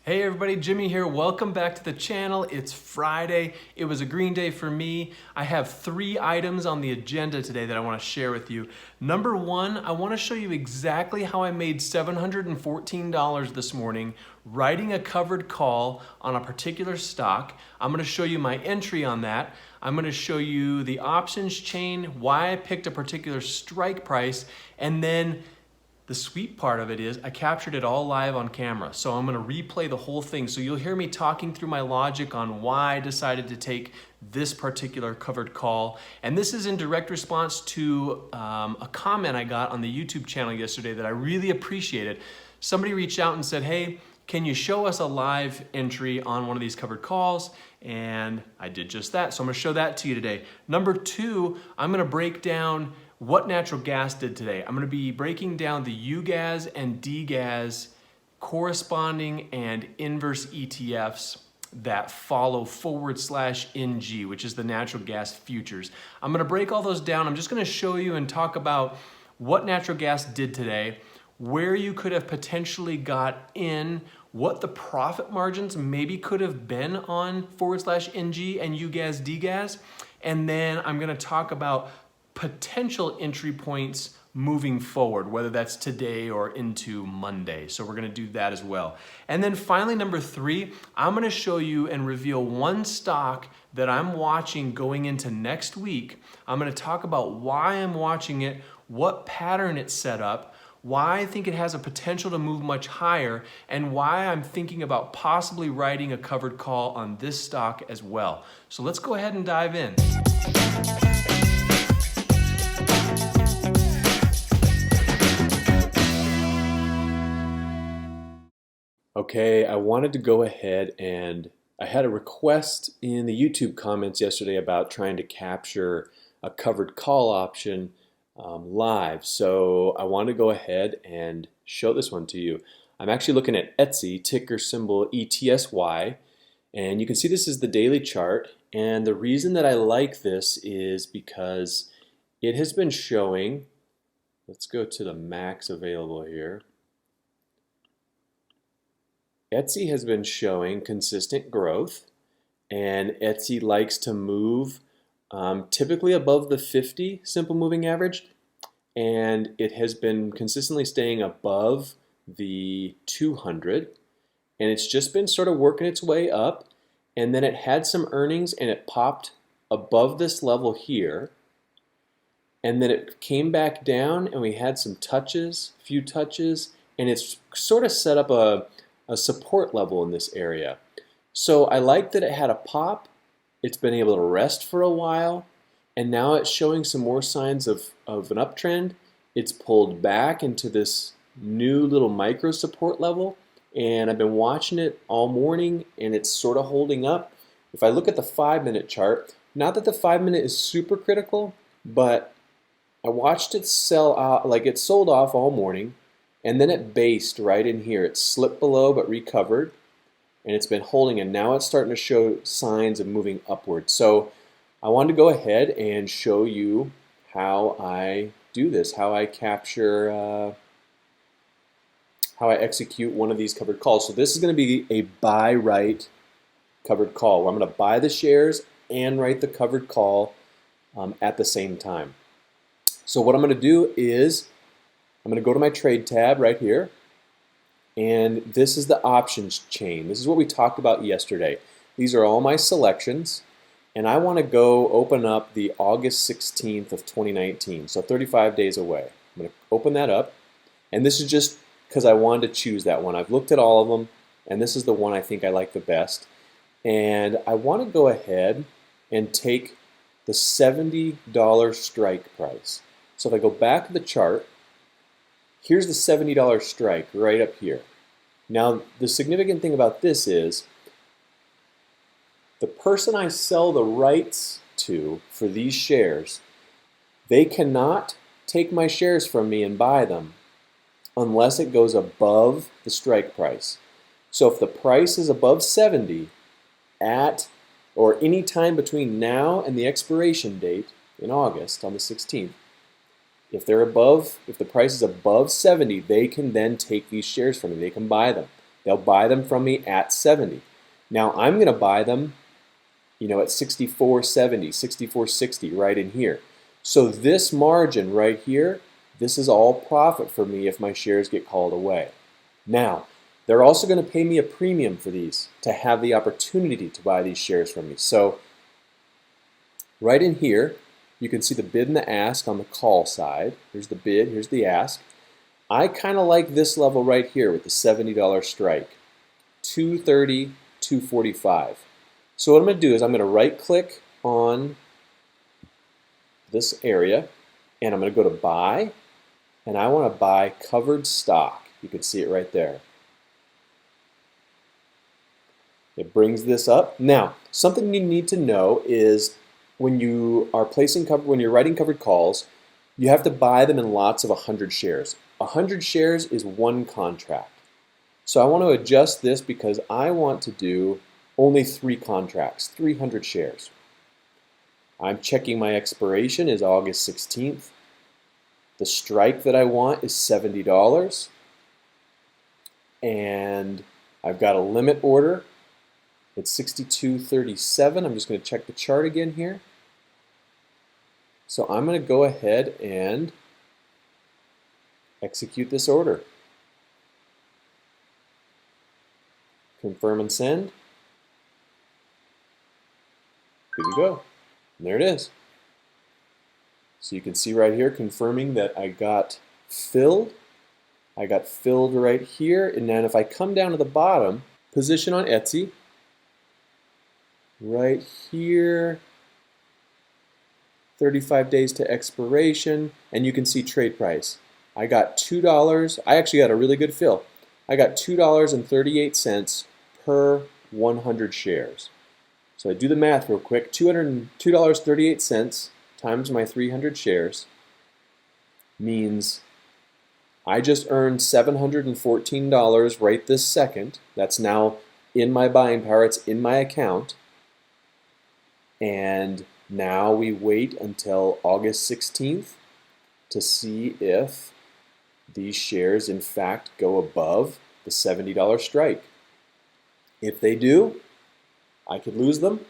Hey everybody, Jimmy here. Welcome back to the channel. It's Friday. It was a green day for me. I have 3 items on the agenda today that I want to share with you. Number 1, I want to show you exactly how I made $714 this morning writing a covered call on a particular stock. I'm going to show you my entry on that. I'm going to show you the options chain, why I picked a particular strike price, and then the sweet part of it is I captured it all live on camera. So I'm gonna replay the whole thing. So you'll hear me talking through my logic on why I decided to take this particular covered call. And this is in direct response to a comment I got on the YouTube channel yesterday that I really appreciated. Somebody reached out and said, hey, can you show us a live entry on one of these covered calls? And I did just that. So I'm gonna show that to you today. Number 2, I'm gonna break down what natural gas did today. I'm going to be breaking down the UGAZ and DGAZ corresponding and inverse ETFs that follow /NG, which is the natural gas futures. I'm going to break all those down. I'm just going to show you and talk about what natural gas did today, where you could have potentially got in, what the profit margins maybe could have been on /NG and UGAZ DGAZ, and then I'm going to talk about potential entry points moving forward, whether that's today or into Monday. So we're gonna do that as well. And then finally, number 3, I'm gonna show you and reveal one stock that I'm watching going into next week. I'm gonna talk about why I'm watching it, what pattern it's set up, why I think it has a potential to move much higher, and why I'm thinking about possibly writing a covered call on this stock as well. So let's go ahead and dive in. Okay, I wanted to go ahead and I had a request in the YouTube comments yesterday about trying to capture a covered call option live. So I want to go ahead and show this one to you. I'm actually looking at Etsy, ticker symbol ETSY, and you can see this is the daily chart. And the reason that I like this is because it has been showing, let's go to the max available here. Etsy has been showing consistent growth, and Etsy likes to move typically above the 50 simple moving average, and it has been consistently staying above the 200, and it's just been sort of working its way up, and then it had some earnings and it popped above this level here, and then it came back down and we had some touches, few touches, and it's sort of set up a support level in this area. So I like that it had a pop, it's been able to rest for a while, and now it's showing some more signs of an uptrend. It's pulled back into this new little micro support level, and I've been watching it all morning and it's sort of holding up. If I look at the 5-minute chart, not that the 5-minute is super critical, but I watched it sell out, like it sold off all morning, and then it based right in here. It slipped below but recovered, and it's been holding, and now it's starting to show signs of moving upward. So I wanted to go ahead and show you how I do this, how I capture, how I execute one of these covered calls. So this is going to be a buy-write covered call, where I'm going to buy the shares and write the covered call at the same time. So what I'm going to do is I'm going to go to my trade tab right here, and this is the options chain. This is what we talked about yesterday. These are all my selections, and I want to go open up the August 16th of 2019, so 35 days away. I'm going to open that up, and this is just because I wanted to choose that one. I've looked at all of them, and this is the one I think I like the best. And I want to go ahead and take the $70 strike price. So if I go back to the chart, here's the $70 strike right up here. Now, the significant thing about this is the person I sell the rights to for these shares, they cannot take my shares from me and buy them unless it goes above the strike price. So if the price is above 70 at or any time between now and the expiration date in August on the 16th, if the price is above 70, they can then take these shares from me. They can buy them. They'll buy them from me at 70. Now I'm going to buy them, at 64.70, 64.60 right in here. So this margin right here, this is all profit for me if my shares get called away. Now, they're also going to pay me a premium for these to have the opportunity to buy these shares from me. So right in here, you can see the bid and the ask on the call side. Here's the bid, here's the ask. I kind of like this level right here with the $70 strike, 230, 245. So what I'm going to do is I'm going to right click on this area and I'm going to go to buy, and I want to buy covered stock. You can see it right there. It brings this up. Now, something you need to know is when you are when you're writing covered calls, you have to buy them in lots of 100 shares. 100 shares is one contract. So I want to adjust this because I want to do only 3 contracts, 300 shares. I'm checking my expiration is August 16th. The strike that I want is $70. And I've got a limit order. It's 62.37. I'm just going to check the chart again here. So I'm going to go ahead and execute this order. Confirm and send. Good to go. And there it is. So you can see right here confirming that I got filled. I got filled right here. And then if I come down to the bottom, position on Etsy, right here, 35 days to expiration, and you can see trade price. I got $2. I actually got a really good fill. I got $2.38 per 100 shares. So I do the math real quick. $2.38 times my 300 shares means I just earned $714 right this second. That's now in my buying power. It's in my account. And now we wait until August 16th to see if these shares in fact go above the $70 strike. If they do, I could lose them.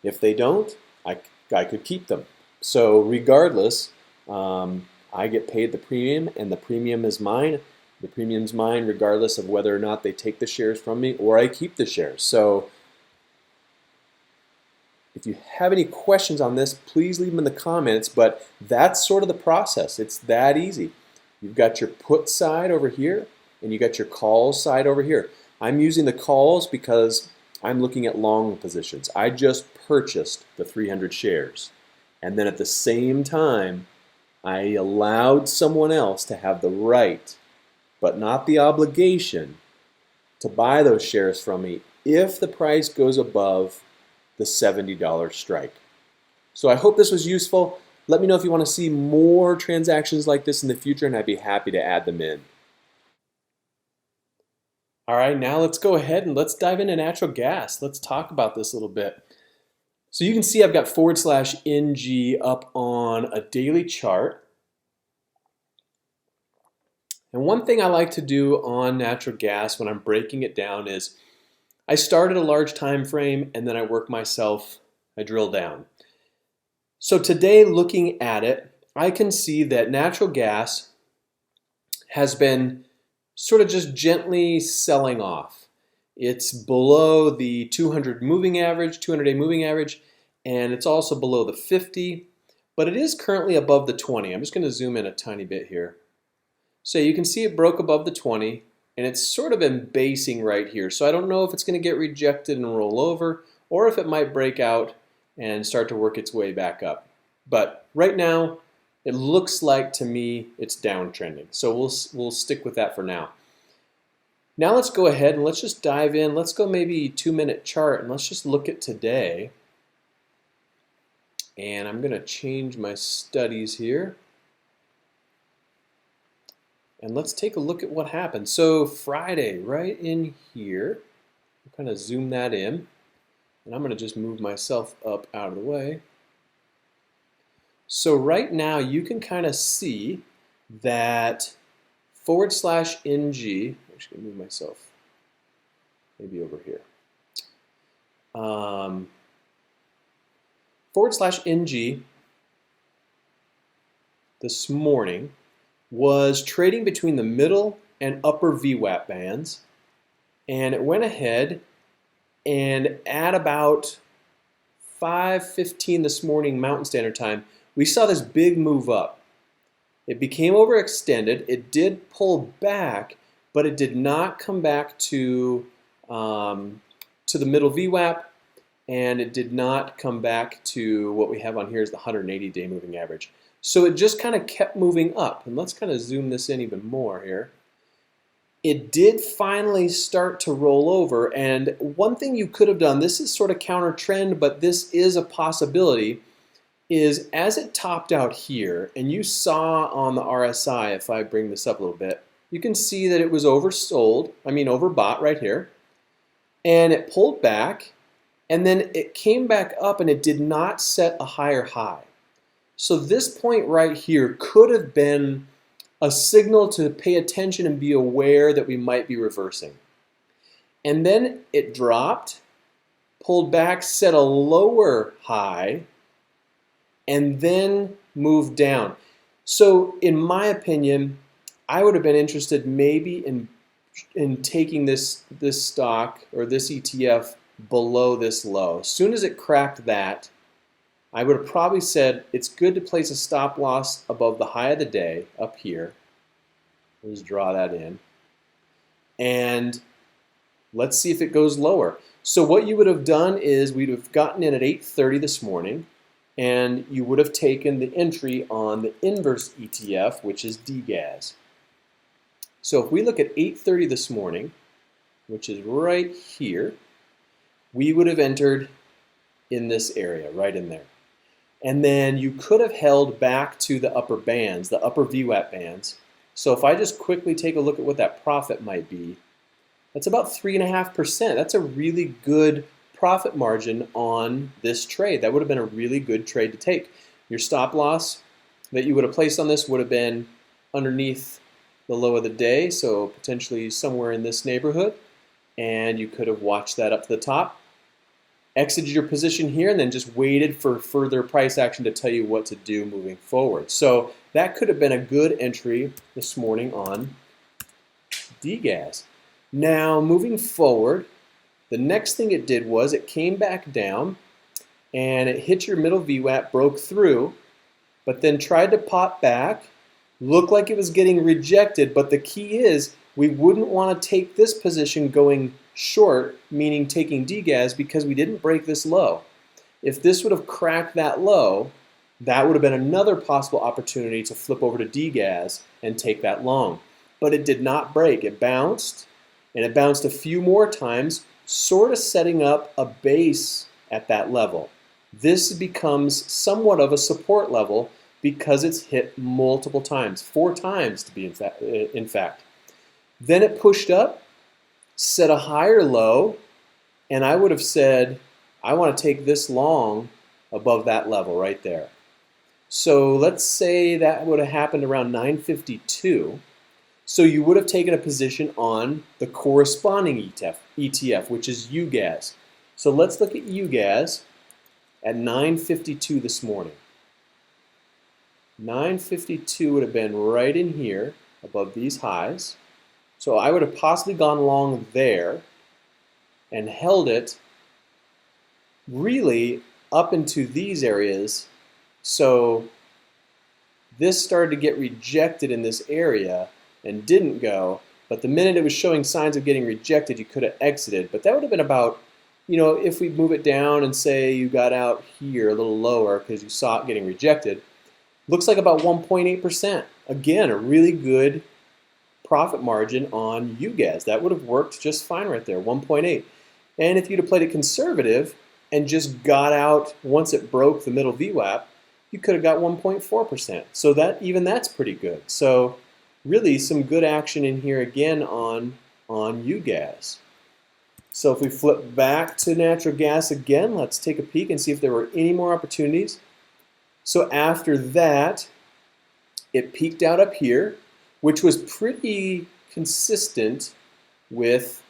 If they don't, I could keep them. So regardless, I get paid the premium, and the premium is mine. The premium's mine regardless of whether or not they take the shares from me or I keep the shares. So if you have any questions on this, please leave them in the comments, but that's sort of the process. It's that easy. You've got your put side over here, and you got your calls side over here. I'm using the calls because I'm looking at long positions. I just purchased the 300 shares, and then at the same time, I allowed someone else to have the right, but not the obligation, to buy those shares from me if the price goes above the $70 strike. So I hope this was useful. Let me know if you want to see more transactions like this in the future, and I'd be happy to add them in. All right, now let's go ahead and let's dive into natural gas. Let's talk about this a little bit. So you can see I've got /NG up on a daily chart. And one thing I like to do on natural gas when I'm breaking it down is I start at a large time frame and then I work myself, I drill down. So today, looking at it, I can see that natural gas has been sort of just gently selling off. It's below the 200 moving average, 200-day moving average, and it's also below the 50, but it is currently above the 20. I'm just going to zoom in a tiny bit here. So you can see it broke above the 20, and it's sort of been basing right here. So I don't know if it's going to get rejected and roll over, or if it might break out and start to work its way back up. But right now, it looks like to me it's downtrending. So we'll stick with that for now. Now let's go ahead and let's just dive in. Let's go maybe 2-minute chart, and let's just look at today. And I'm going to change my studies here. And let's take a look at what happened. So Friday, right in here, I'll kind of zoom that in. And I'm going to just move myself up out of the way. So right now you can kind of see that /NG, I'm just going to move myself maybe over here. /NG this morning was trading between the middle and upper VWAP bands, and it went ahead and at about 5:15 this morning Mountain Standard Time, we saw this big move up. It became overextended. It did pull back, but it did not come back to the middle VWAP, and it did not come back to what we have on here is the 180-day moving average. So it just kind of kept moving up. And let's kind of zoom this in even more here. It did finally start to roll over, and one thing you could have done, this is sort of counter trend, but this is a possibility, is as it topped out here, and you saw on the RSI, if I bring this up a little bit, you can see that it was overbought right here, and it pulled back, and then it came back up and it did not set a higher high. So this point right here could have been a signal to pay attention and be aware that we might be reversing. And then it dropped, pulled back, set a lower high, and then moved down. So in my opinion, I would have been interested maybe in taking this stock or this ETF below this low. As soon as it cracked that, I would have probably said it's good to place a stop loss above the high of the day up here. Let's draw that in. And let's see if it goes lower. So what you would have done is we'd have gotten in at 8:30 this morning, and you would have taken the entry on the inverse ETF, which is DGAZ. So if we look at 8:30 this morning, which is right here, we would have entered in this area, right in there. And then you could have held back to the upper bands, the upper VWAP bands. So if I just quickly take a look at what that profit might be, that's about 3.5%. That's a really good profit margin on this trade. That would have been a really good trade to take. Your stop loss that you would have placed on this would have been underneath the low of the day, so potentially somewhere in this neighborhood, and you could have watched that up to the top, exited your position here, and then just waited for further price action to tell you what to do moving forward. So that could have been a good entry this morning on DGAZ. Now moving forward, the next thing it did was it came back down and it hit your middle VWAP, broke through, but then tried to pop back, looked like it was getting rejected, but the key is we wouldn't want to take this position going short, meaning taking DGAZ, because we didn't break this low. If this would have cracked that low, that would have been another possible opportunity to flip over to DGAZ and take that long. But it did not break. It bounced, and it bounced a few more times, sort of setting up a base at that level. This becomes somewhat of a support level because it's hit multiple times, 4 times to be in fact. Then it pushed up, set a higher low, and I would have said, I want to take this long above that level right there. So let's say that would have happened around 9:52. So you would have taken a position on the corresponding ETF, which is UGAZ. So let's look at UGAZ at 9:52 this morning. 9:52 would have been right in here above these highs. So I would have possibly gone long there and held it really up into these areas. So this started to get rejected in this area and didn't go, but the minute it was showing signs of getting rejected, you could have exited. But that would have been about, if we move it down and say you got out here a little lower because you saw it getting rejected, looks like about 1.8%. Again, a really good profit margin on UGAZ. That would have worked just fine right there, 1.8. And if you'd have played it conservative and just got out once it broke the middle VWAP, you could have got 1.4%. So that's pretty good. So really some good action in here again on UGAZ. So if we flip back to natural gas again, let's take a peek and see if there were any more opportunities. So after that, it peaked out up here, which was pretty consistent with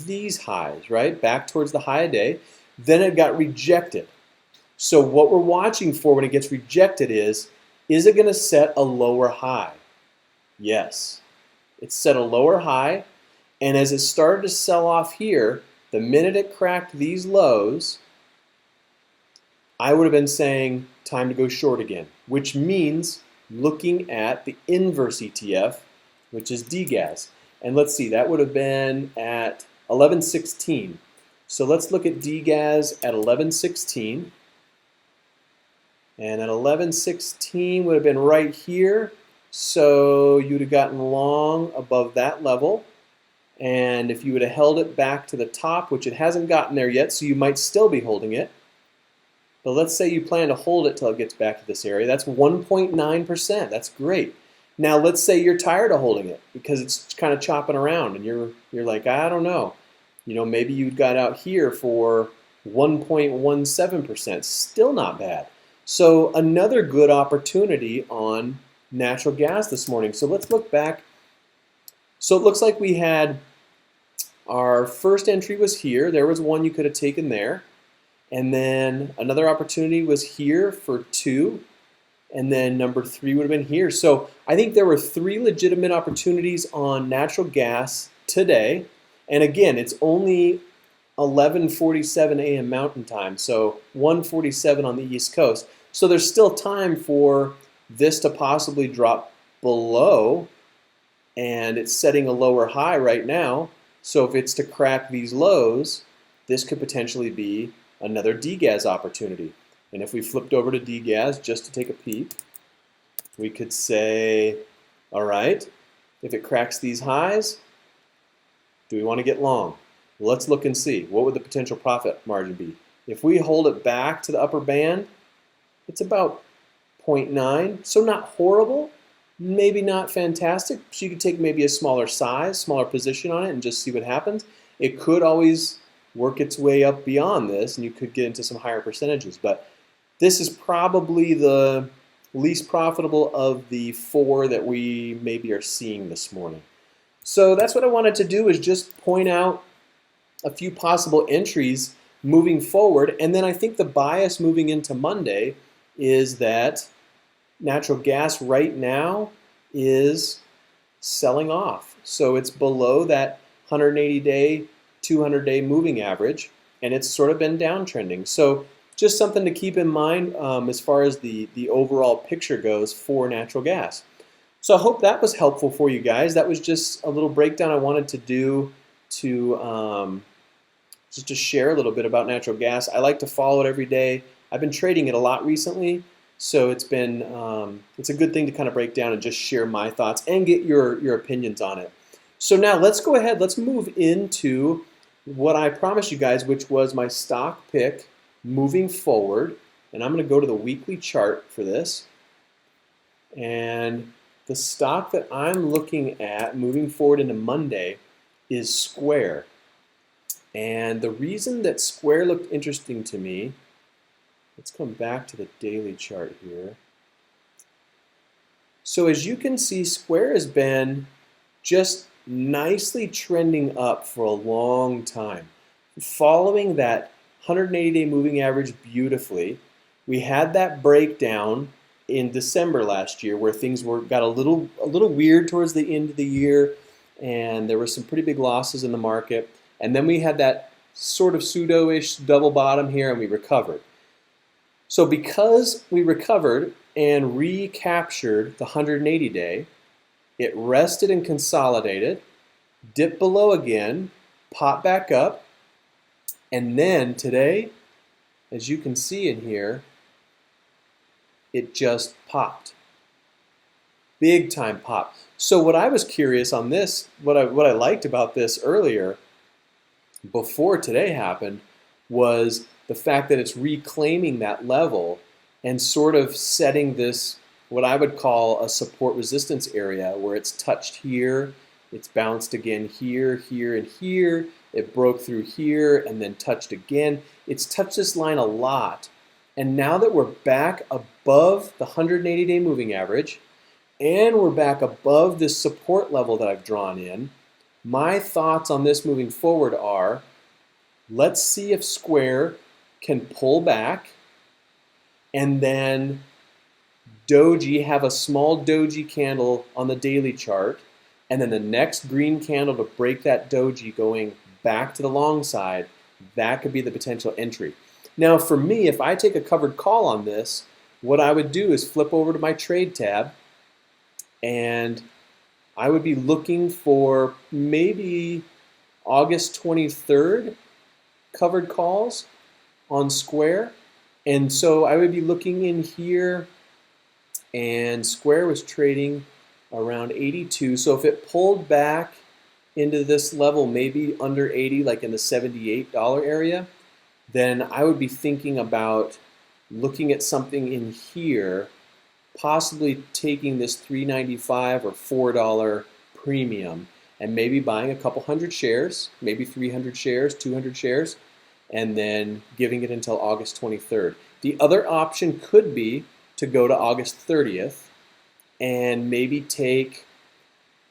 these highs, right? Back towards the high a day. Then it got rejected. So what we're watching for when it gets rejected is it going to set a lower high? Yes. It set a lower high, and as it started to sell off here, the minute it cracked these lows, I would have been saying time to go short again, which means looking at the inverse ETF, which is DGAZ. And let's see, that would have been at 1116. So let's look at DGAZ at 1116. And at 1116 would have been right here. So you would have gotten long above that level. And if you would have held it back to the top, which it hasn't gotten there yet, so you might still be holding it. But let's say you plan to hold it till it gets back to this area. That's 1.9%. That's great. Now let's say you're tired of holding it because it's kind of chopping around and you're like, I don't know. Maybe you got out here for 1.17%. Still not bad. So another good opportunity on natural gas this morning. So let's look back. So it looks like we had our first entry was here. There was one you could have taken there. And then another opportunity was here for 2. And then number 3 would have been here. So I think there were 3 legitimate opportunities on natural gas today. And again, it's only 11:47 a.m. Mountain Time, so 1:47 on the East Coast. So there's still time for this to possibly drop below, and it's setting a lower high right now. So if it's to crack these lows, this could potentially be another DGAZ opportunity. And if we flipped over to DGAZ just to take a peek, we could say, all right, if it cracks these highs, do we want to get long? Let's look and see. What would the potential profit margin be? If we hold it back to the upper band, it's about 0.9, so not horrible, maybe not fantastic. So you could take maybe a smaller size, smaller position on it and just see what happens. It could always work its way up beyond this and you could get into some higher percentages, but this is probably the least profitable of the 4 that we maybe are seeing this morning. So that's what I wanted to do, is just point out a few possible entries moving forward. And then I think the bias moving into Monday is that natural gas right now is selling off. So it's below that 180-day, 200-day moving average, and it's sort of been downtrending. So just something to keep in mind as far as the overall picture goes for natural gas. So I hope that was helpful for you guys. That was just a little breakdown I wanted to do to just to share a little bit about natural gas. I like to follow it every day. I've been trading it a lot recently, so it's been it's a good thing to kind of break down and just share my thoughts and get your opinions on it. So now let's go ahead. Let's move into what I promised you guys, which was my stock pick moving forward. And I'm going to go to the weekly chart for this. And the stock that I'm looking at moving forward into Monday is Square. And the reason that Square looked interesting to me, let's come back to the daily chart here. So as you can see, Square has been just nicely trending up for a long time, following that 180-day moving average beautifully. We had that breakdown in December last year where things got a little weird towards the end of the year, and there were some pretty big losses in the market. And then we had that sort of pseudo-ish double bottom here, and we recovered. So because we recovered and recaptured the 180-day, it rested and consolidated, dipped below again, popped back up, and then today, as you can see in here, it just popped. Big time pop. So what I was curious on this, what I liked about this earlier, before today happened, was the fact that it's reclaiming that level and sort of setting this, what I would call a support resistance area, where it's touched here, it's bounced again here, here, and here, it broke through here and then touched again. It's touched this line a lot. And now that we're back above the 180-day moving average, and we're back above this support level that I've drawn in, My thoughts on this moving forward are, let's see if Square can pull back and then doji, have a small doji candle on the daily chart, and then the next green candle to break that doji going back to the long side. That could be the potential entry. Now for me, if I take a covered call on this, what I would do is flip over to my trade tab, and I would be looking for maybe August 23rd covered calls on Square. And so I would be looking in here, and Square was trading around 82. So if it pulled back into this level, maybe under 80, like in the $78 area, then I would be thinking about looking at something in here, possibly taking this $3.95 or $4 premium and maybe buying a couple hundred shares, maybe 300 shares, 200 shares, and then giving it until August 23rd. The other option could be to go to August 30th and maybe take,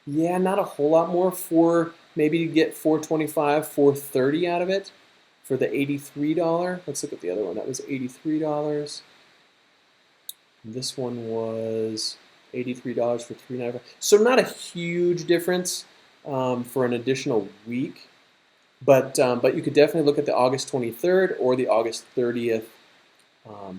not a whole lot more, for maybe to get $4.25, $4.30 out of it for the $83. Let's look at the other one. That was $83. This one was $83 for $3.95. So not a huge difference for an additional week, but you could definitely look at the August 23rd or the August 30th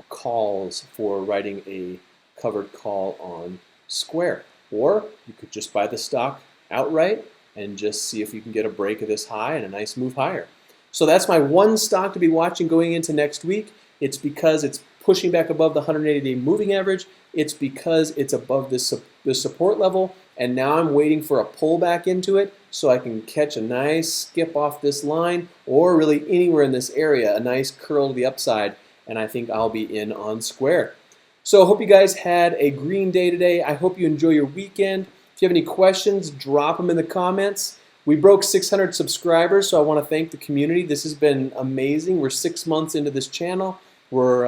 calls for writing a covered call on Square. Or you could just buy the stock outright and just see if you can get a break of this high and a nice move higher. So that's my one stock to be watching going into next week. It's because it's pushing back above the 180-day moving average. It's because it's above this support level, and now I'm waiting for a pullback into it so I can catch a nice skip off this line, or really anywhere in this area, a nice curl to the upside, and I think I'll be in on Square. So I hope you guys had a green day today. I hope you enjoy your weekend. If you have any questions, drop them in the comments. We broke 600 subscribers, so I want to thank the community. This has been amazing. We're 6 months into this channel. We're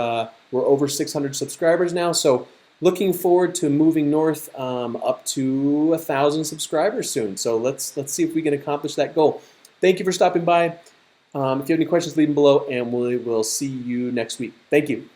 over 600 subscribers now, so looking forward to moving north up to 1,000 subscribers soon. So let's see if we can accomplish that goal. Thank you for stopping by. If you have any questions, leave them below, and we will see you next week. Thank you.